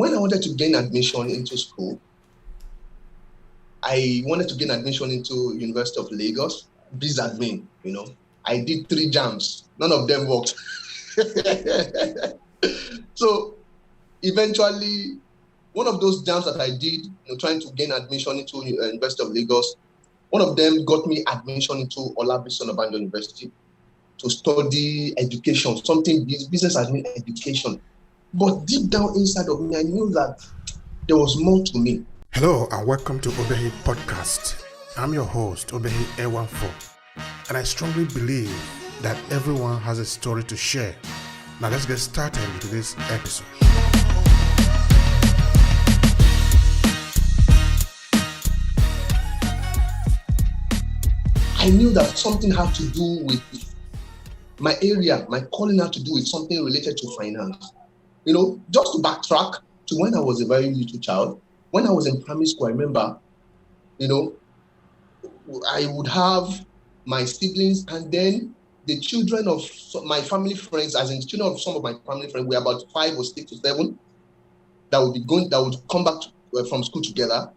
when I wanted to gain admission into school, I wanted to gain admission into University of Lagos, biz admin, I did 3 jams. None of them worked. So eventually, one of those jams that I did, trying to gain admission into University of Lagos, one of them got me admission into Obehi University to study education, something business admin education. But deep down inside of me, I knew that there was more to me. Hello and welcome to Obehi Podcast. I'm your host, Obehi A14, and I strongly believe that everyone has a story to share. Now let's get started with this episode. I knew that something had to do with my area, my calling had to do with something related to finance. Just to backtrack to when I was a very little child, when I was in primary school, I remember, I would have my siblings and then the children of my family friends, as in the children of some of my family friends, we were about 5 or 6 or 7 that would come back from school together.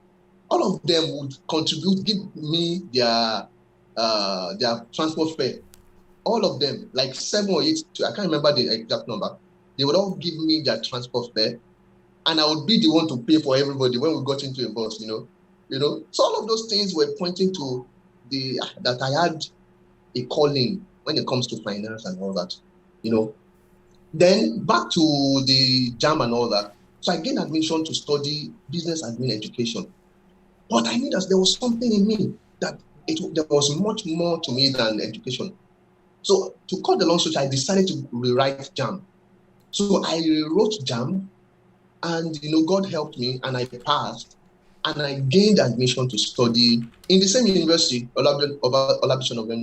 All of them would contribute, give me their transport fare. All of them, like 7 or 8, I can't remember the exact number. They would all give me their transport fare, and I would be the one to pay for everybody when we got into a bus. So all of those things were pointing to that I had a calling when it comes to finance and all that. Then back to the JAM and all that. So I gained admission to study business admin education, but I knew that there was something in me that there was much more to me than education. So to cut the long story, I decided to rewrite JAM. So I rewrote JAM, and God helped me, and I passed, and I gained admission to study in the same university, Obehi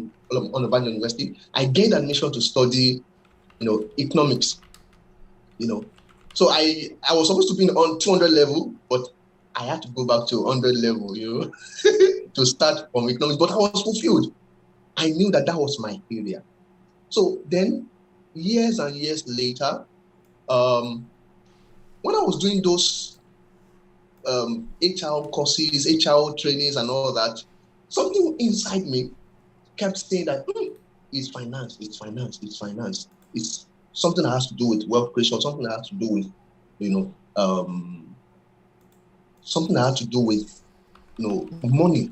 University. I gained admission to study, economics. So I was supposed to be on 200 level, but I had to go back to 100 level, to start from economics. But I was fulfilled. I knew that was my area. So then, years and years later, when I was doing those HR courses, HR trainings and all that, something inside me kept saying that it's finance. It's something that has to do with wealth creation, something that has to do with, something that has to do with, money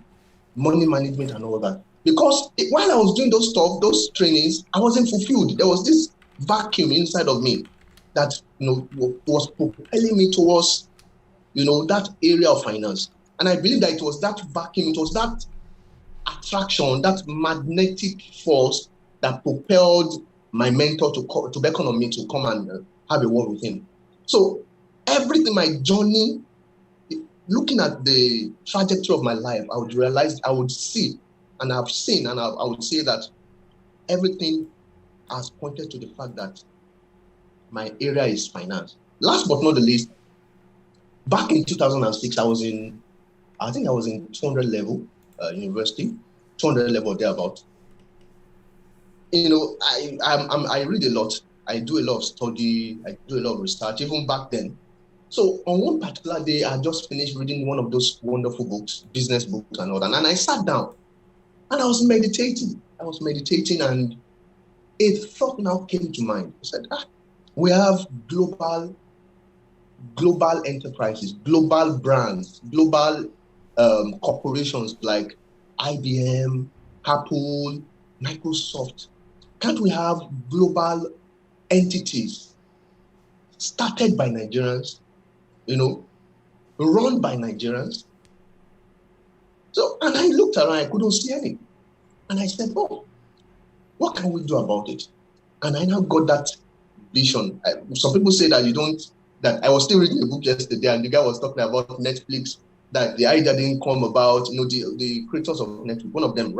management and all that. Because while I was doing those trainings, I wasn't fulfilled. There was this vacuum inside of me that, was propelling me towards, that area of finance. And I believe that it was that vacuum, it was that attraction, that magnetic force that propelled my mentor to beckon on me to come and have a word with him. So everything, my journey, looking at the trajectory of my life, I would see, and I've seen, and I would say that everything has pointed to the fact that my area is finance. Last but not the least, back in 2006, I think I was in 200 level university, 200 level thereabout. I read a lot. I do a lot of study. I do a lot of research, even back then. So on one particular day, I just finished reading one of those wonderful books, business books and all that. And I sat down and I was meditating. And a thought now came to mind. I said, we have global enterprises, global brands, global corporations like IBM, Apple, Microsoft. Can't we have global entities started by Nigerians, run by Nigerians? So, and I looked around, I couldn't see any. And I said, what can we do about it? And I now got that vision. Some people say that I was still reading a book yesterday, and the guy was talking about Netflix, that the idea didn't come about, the creators of Netflix, one of them,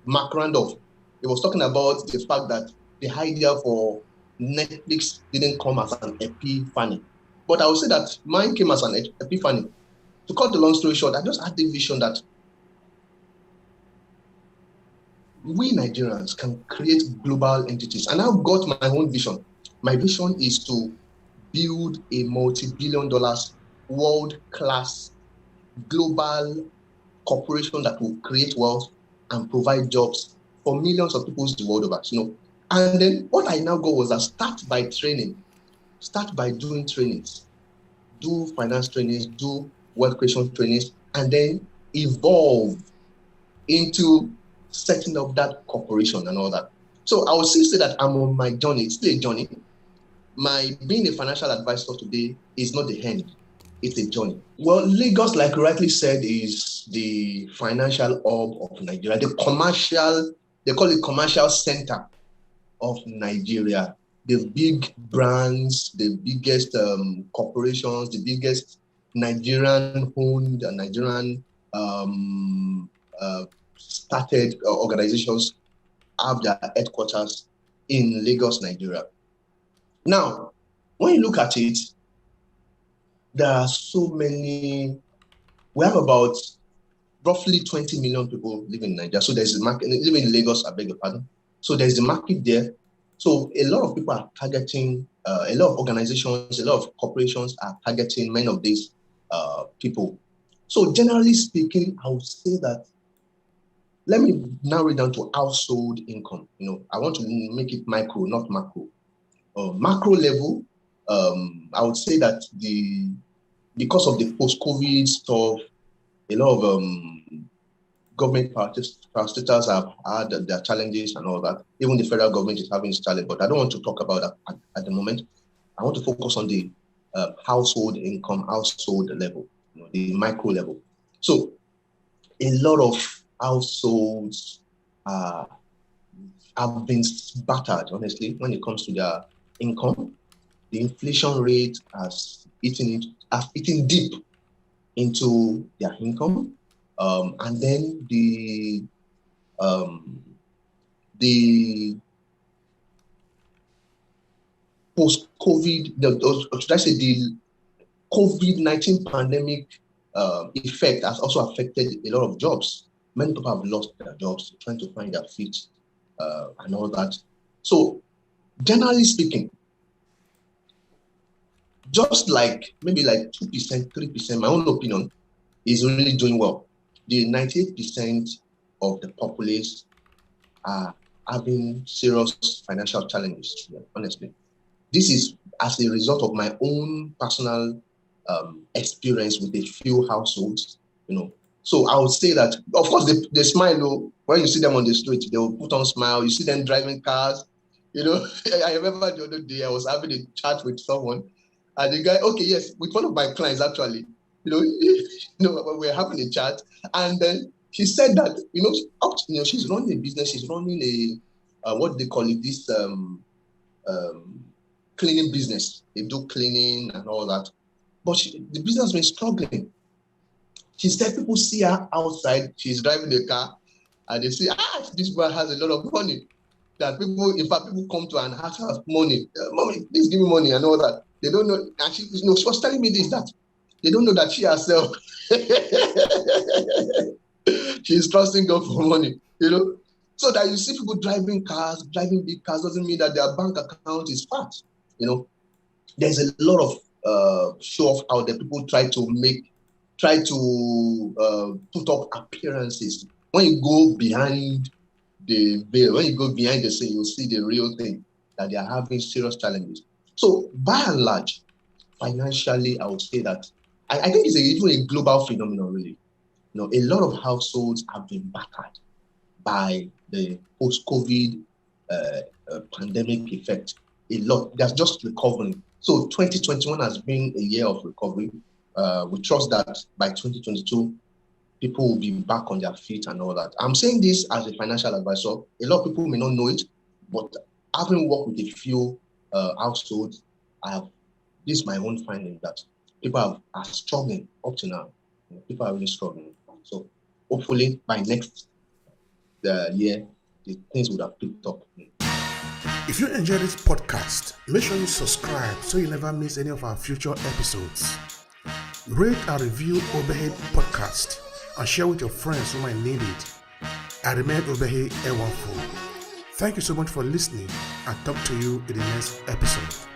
Mark Randolph, he was talking about the fact that the idea for Netflix didn't come as an epiphany. But I would say that mine came as an epiphany. To cut the long story short, I just had the vision that we Nigerians can create global entities. And I've got my own vision. My vision is to build a multi-billion dollars world-class global corporation that will create wealth and provide jobs for millions of people the world over. And then what I now go was that start by doing trainings, do finance trainings, do wealth creation trainings, and then evolve into setting up that corporation and all that. So I would still say that I'm on my journey. It's still a journey. My being a financial advisor today is not the end. It's a journey. Well, Lagos, like you rightly said, is the financial hub of Nigeria, they call it commercial center of Nigeria. The big brands, the biggest corporations, the biggest Nigerian-owned and Nigerian started organizations have their headquarters in Lagos, Nigeria. Now, when you look at it, there are so many. We have about roughly 20 million people living in Nigeria. So there's a market, living in Lagos, I beg your pardon. So there's a market there. So a lot of people are targeting, a lot of organizations, a lot of corporations are targeting many of these people. So generally speaking, I would say that, let me narrow it down to household income. I want to make it micro, not macro. Macro level, I would say that because of the post-COVID stuff, a lot of government parastatals have had their challenges and all that. Even the federal government is having its challenge, but I don't want to talk about that at the moment. I want to focus on the household income, household level, the micro level. So a lot of households have been battered, honestly, when it comes to their income. The inflation rate has eaten deep into their income, and then the post-COVID, the COVID-19 pandemic effect has also affected a lot of jobs. Many people have lost their jobs, trying to find their feet and all that. So, generally speaking, just maybe 2%, 3%, my own opinion, is really doing well. The 98% of the populace are having serious financial challenges, honestly. This is as a result of my own personal experience with a few households, So I would say that, of course, they smile, when you see them on the street, they will put on smile. You see them driving cars, I remember the other day I was having a chat with someone, and the guy, with one of my clients actually, we're having a chat, and then she said that, she's running a business, she's running a what do they call it, this cleaning business. They do cleaning and all that, but the business has been struggling. She said people see her outside, she's driving a car, and they say, this girl has a lot of money. That people come to her and ask her money. Mommy, please give me money and all that. They don't know. And she was telling me this, that they don't know that she herself, she's trusting God for money, So that you see people driving big cars doesn't mean that their bank account is fat, There's a lot of show-off out there. People try to put up appearances. When you go behind the veil, when you go behind the scene, you'll see the real thing, that they are having serious challenges. So by and large, financially, I would say that I think it's even a global phenomenon, really. A lot of households have been battered by the post-COVID pandemic effect. A lot. That's just recovering. So 2021 has been a year of recovery. We trust that by 2022, people will be back on their feet and all that. I'm saying this as a financial advisor. A lot of people may not know it, but having worked with a few households, this is my own finding, that people are struggling up to now. People are really struggling. So hopefully by next year, the things would have picked up. If you enjoy this podcast, make sure you subscribe so you never miss any of our future episodes. Rate and review Obehi Podcast and share with your friends who might need it. I remain Obehi Ewanfo. Thank you so much for listening, and talk to you in the next episode.